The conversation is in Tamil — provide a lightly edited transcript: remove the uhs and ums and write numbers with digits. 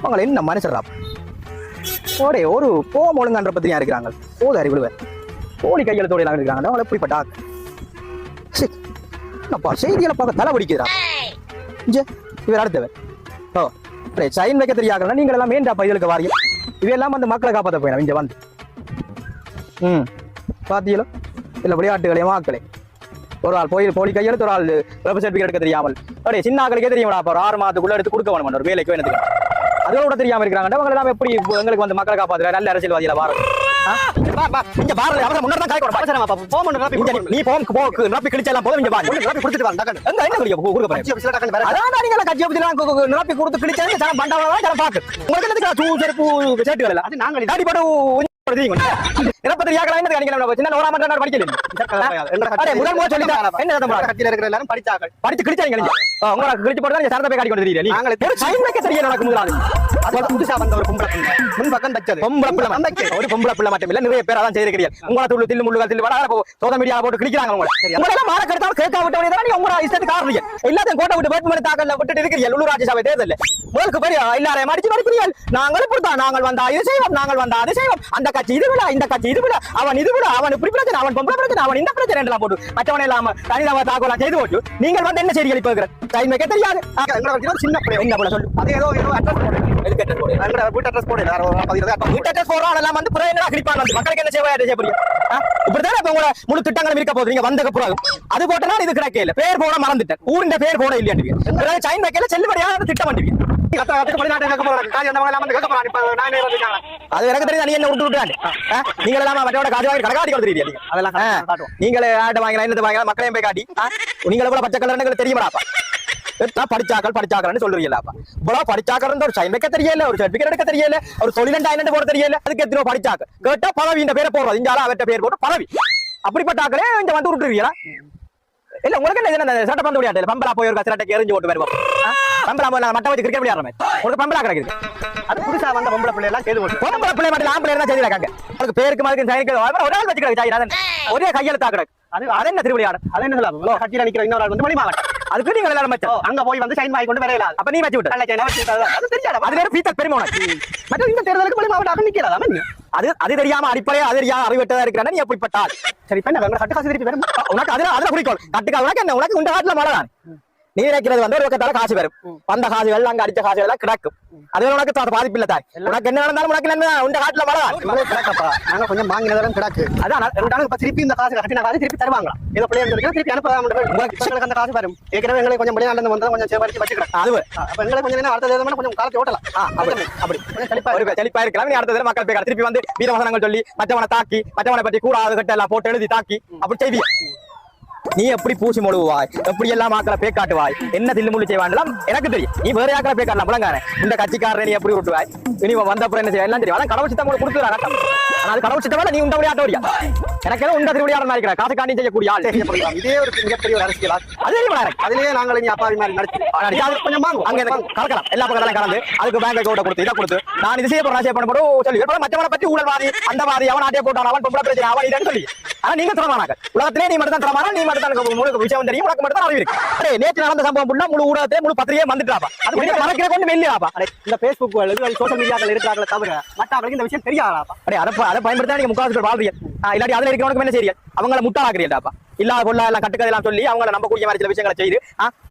அவங்களை என்ன மனுஷரா ஒரு போம் ஒழுங்கன்ற பத்திரியா இருக்கிறாங்க போது அறிவிடுவேன் போலி கையெழுத்தோட எல்லாம் இருக்கிறாங்க அவங்களை எப்படிப்பட்ட அப்பா செய்திகளை பார்க்க தலை பிடிக்கிறா இவர் அடுத்தவர் ஓ சைன் வைக்க தெரியாதுன்னா நீங்கள் எல்லாம் மேண்டாப்பா இதுக்கு வாரியம் இவையெல்லாம் வந்து மக்களை காப்பாற்ற போயிடும் இங்க வந்து பாத்தீங்களோ இல்ல விளையாட்டுகளே மாக்களே ஒரு ஆள் போலி கையெழுத்து ஒரு ஆள் சர்டிபிகேட் எடுக்க தெரியாமல் அப்படியே சின்ன ஆக்களுக்கே தெரியுமா அப்போ 6 மாதத்துக்குள்ள எடுத்து கொடுக்க வேணும் ஒரு வேலைக்கு எனக்கு அதோட கூட தெரியாம இருக்கிறாங்க அவங்க எல்லாம் எப்படி எங்களுக்கு வந்து மக்களை காப்பாத்துற நல்ல அரசியல்வாதியில வாரம் இங்க பாரல அவர முன்னாடி தான் காய் கொடு பச்சை பாப்பா போம் நீ போக்கு நிரப்பி கிழிச்சலாம் போதும் இங்க பாரு நிரப்பி கொடுத்துட்டு வா டக்கன் எங்க என்ன குடிக்க குடுக்க பாரு அதான் நீங்க கட்சி ஆபீஸ்ல நிரப்பி கொடுத்து கிழிச்சா ஜன பண்டாவா ஜன பாக்கு உங்களுக்கு என்னதுக்கு தூ செருப்பு சேட்டு வரல அது நாங்க தாடி படு நிரப்பத்திரியாக்களா என்ன கணிக்கலாம் சின்ன நோரா மன்ற படிக்கல முதல் முறை சொல்லி என்ன கட்சியில இருக்கிற எல்லாரும் படிச்சாங்க படிச்சு கிழிச்சாங்க உங்களுக்கு கிழிச்சு போட்டு சரத போய் காட்டி கொண்டு தெரியல நீங்க சைன் வைக்க தெரியல நடக்கும் முதலாளி அது புதுசா வந்த ஒரு பொம்பளை முன் பக்கம் தச்சது பொம்பளை பிள்ளை ஒரு பொம்பளை பிள்ளை மட்டும் இல்ல நிறைய பேர் அதான் செய்திருக்கிறீர்கள் உங்கள துள்ளு தில்லு முள்ளுகள் தில்லு வடா சோத மீடியா போட்டு கிழிக்கிறாங்க உங்களை எல்லாம் மாற கருத்தாலும் கேட்க விட்டவனே தான் நீங்க உங்களோட இஷ்டத்துக்கு காரணம் எல்லாத்தையும் கோட்டை விட்டு வேட்புமனு தாக்கல்ல விட்டுட்டு இருக்கிறீர்கள் உள்ளூர் ராஜ்யசபை தேர்தல் உங்களுக்கு பெரிய எல்லாரையும் அடிச்சு மறுக்கிறீர்கள் நாங்கள் இப்படித்தான் நாங்கள் வந்தா இது செய்வோம் நாங்கள் வந்தா அது செய்வோம் அந்த கட்சி இது விட இந்த கட்சி இது விட அவன் இது விட அவன் இப்படி பிரச்சனை அவன் பொம்பளை பிரச்சனை அவன் இந்த பிரச்சனை எல்லாம் போட்டு மற்றவனை இல்லாம தனிதவ தாக்கோலாம் செய்து போட்டு நீங்கள் வந்து என்ன செய்திகள் இப்ப இருக்கிற டைம் வைக்க தெரியாது சின்ன என்ன போல சொல்லு அது ஏதோ அட்ரஸ் போடுறோம் வந்து புறையா கிழிப்பாங்க மக்களுக்கு என்ன செய்ய புரியும் இப்படிதான் இப்ப உங்களோட முழு திட்டங்களும் இருக்க போகுது நீங்க வந்த பிறகு அது போட்டனா இது கிடைக்கல பேர் போட மறந்துட்டேன் ஊரின் பேர் போட இல்லையா சைன் வைக்கல செல்லுபடியான திட்டம் பண்ணுவீங்க அது எனக்கு தெரியும் நீ என்ன விட்டு விட்டாங்க நீங்க எல்லாம் மற்றோட காசு வாங்கி கடகாடி கொடுத்துருக்கீங்க அதெல்லாம் நீங்களே ஆட்ட வாங்கலாம் என்னது வாங்கலாம் மக்களையும் போய் காட்டி நீங்கள கூட பச்சை கலர் தெரியுமாப்பா படிச்சாக்கள்னு சொல்றீங்களாப்பா இவ்வளவு படிச்சாக்கல் ஒரு சைன் வைக்க தெரியல ஒரு சர்டிபிகேட் எடுக்க தெரியல ஒரு தொழிலண்டாயிரம் போட தெரியல அதுக்கு எத்தனை படிச்சாக்க கேட்டா பதவி இந்த பேரை போடுறது இங்கால அவற்ற பேர் போட்டு பதவி அப்படிப்பட்ட ஆக்களே இங்க வந்து விட்டுருவீங்களா இல்ல உங்களுக்கு என்ன சட்டப்பந்து விளையாட்டு பம்பலா போய் ஒரு கசரட்டை எரிஞ்சு ஓட்டு வருவோம் பம்பலா மட்ட வச்சு கிரிக்கெட் விளையாடுறோம் உங்களுக்கு பம்பலா கிடைக்குது அது புதுசா வந்த பொம்பளை பிள்ளை எல்லாம் செய்து பொம்பளை பிள்ளை மட்டும் ஆம்பளை எல்லாம் செய்திருக்காங்க அதுக்கு பேருக்கு மாதிரி சைனிக்கு ஒரு ஆள் வச்சுக்கிறாங்க ஒரே கையெழுத்தா கிடக்கு அது என்ன திருவிளையாடு அது என்ன சொல்லுவாங்க கட்சியில நிக்கிற இன்னொரு ஆள் வந்து மணி மாவட்டம் அதுக்கு நீங்க எல்லாரும் மச்சம் அங்க போய் வந்து சைன் வாங்கி கொண்டு வரையலாம் அப்ப நீ வச்சு விட்டு அது தெரியாது அது வேற பீத்தல் பெருமை மற்ற இந்த தேர்தலுக்கு மணி மாவட்டம் நிக்கிறதா அது தெரியாம அடிப்படையா அது தெரியாம அறிவிட்டதா இருக்கிறாங்க நீ எப்படிப்பட்டால் சரி இப்ப என்ன கட்டு காசு திருப்பி வரும் உனக்கு அதுல குறிக்கோள் கட்டுக்கா உனக்கு என்ன உனக்கு இந்த காட்டுல மழை தான் நீ நினைக்கிறது வந்து ஒரு பக்கத்தால காசு வரும் வந்த காசுகள் அங்க அடிச்ச காசுகள் எல்லாம் கிடக்கும் அது உனக்கு பாதிப்பு இல்ல தாய் உனக்கு என்ன நடந்தாலும் உனக்கு என்ன இந்த காட்டுல மழை கிடக்கப்பா நாங்க கொஞ்சம் வாங்கினதெல்லாம் கிடக்கு அதான் திருப்பி இந்த காசு கட்டின காசு திருப்பி தருவாங்களா ஏதோ பிள்ளைங்க திருப்பி அனுப்ப அந்த காசு வரும் ஏற்கனவே எங்களை கொஞ்சம் வெளிநாடு வந்தா கொஞ்சம் சேவரிச்சு வச்சுக்கிறேன் அது அப்ப எங்களை கொஞ்சம் அடுத்த கொஞ்சம் காலத்தை ஓட்டலாம் அப்படி செழிப்பா இருக்கலாம் நீ அடுத்த மக்கள் போய் திருப்பி வந்து வீரவசனங்கள் சொல்லி மற்றவனை தாக்கி மற்றவனை பற்றி கூடாது கட்ட எல்லாம் போட்டு எழுதி தாக்கி அப்படி செய்வீங்க நீ எப்படி பூசி மொழுவாய் எப்படி எல்லாம் ஆக்களை பேக்காட்டுவாய் என்ன தில்லுமுள்ளு செய்வான்லாம் எனக்கு தெரியும் நீ வேற ஆக்களை பேக்காட்டலாம் புலங்கார இந்த கட்சிக்காரரை நீ எப்படி விட்டுவாய் இனி வந்த அப்புறம் என்ன செய்ய எல்லாம் தெரியும் அதான் கடவுள் சித்தம் கூட கொடுத்துறாங்க ஆனா அது கடவுள் சித்தம் நீ உண்ட விளையாட்ட வரியா எனக்கு உண்ட திருவிளையாட இருக்கிற காசு காண்டி செய்யக்கூடிய ஆள் இதே ஒரு மிகப்பெரிய ஒரு அரசியலா அதுலயே நாங்கள் இனி அப்பாவி மாதிரி நடிச்சு கொஞ்சம் வாங்கும் அங்க கலக்கலாம் எல்லா பக்கத்தாலும் கலந்து அதுக்கு பேங்க் அக்கௌண்ட் கொடுத்து இதை கொடுத்து நான் இது செய்ய போறேன் பண்ண போடும் சொல்லி மற்றவனை பற்றி ஊழல்வாதி அந்த வாதி அவன் ஆட்டிய போட்டான் அவன் பொம்பளை பிரச்சனை அவன் இதன்னு சொல்லி ஆனா நீங்க தரமானாங்க உலகத்திலே நீ மட்டும் தான் தரமானா நீ மட்டும் விஷயம் தெரியும் உனக்கு மட்டும் தான் அறிவு இருக்கு நேற்று நடந்த சம்பவம் ஃபுல்லா முழு ஊடகத்தை முழு பத்திரிகையை வந்துட்டாப்பா அது மறக்கிற கொண்டு வெளியாப்பா இந்த பேஸ்புக் சோசியல் மீடியாக்கள் இருக்கிறாங்களே தவிர மற்றவர்களுக்கு இந்த விஷயம் தெரியாதாப்பா அதை பயன்படுத்தா நீங்க முக்காவாசி வாழ்றீங்க இல்லாட்டி அதுல இருக்கிறவனுக்கு என்ன செய்ய அவங்கள முட்டாளாக்குறீங்கடாப்பா இல்லாத பொருளா எல்லாம் கட்டுக்கதை எல்லாம் சொல்லி அவங்கள நம்பக்கூடிய மாதிரி சில விஷயங்களை செய்து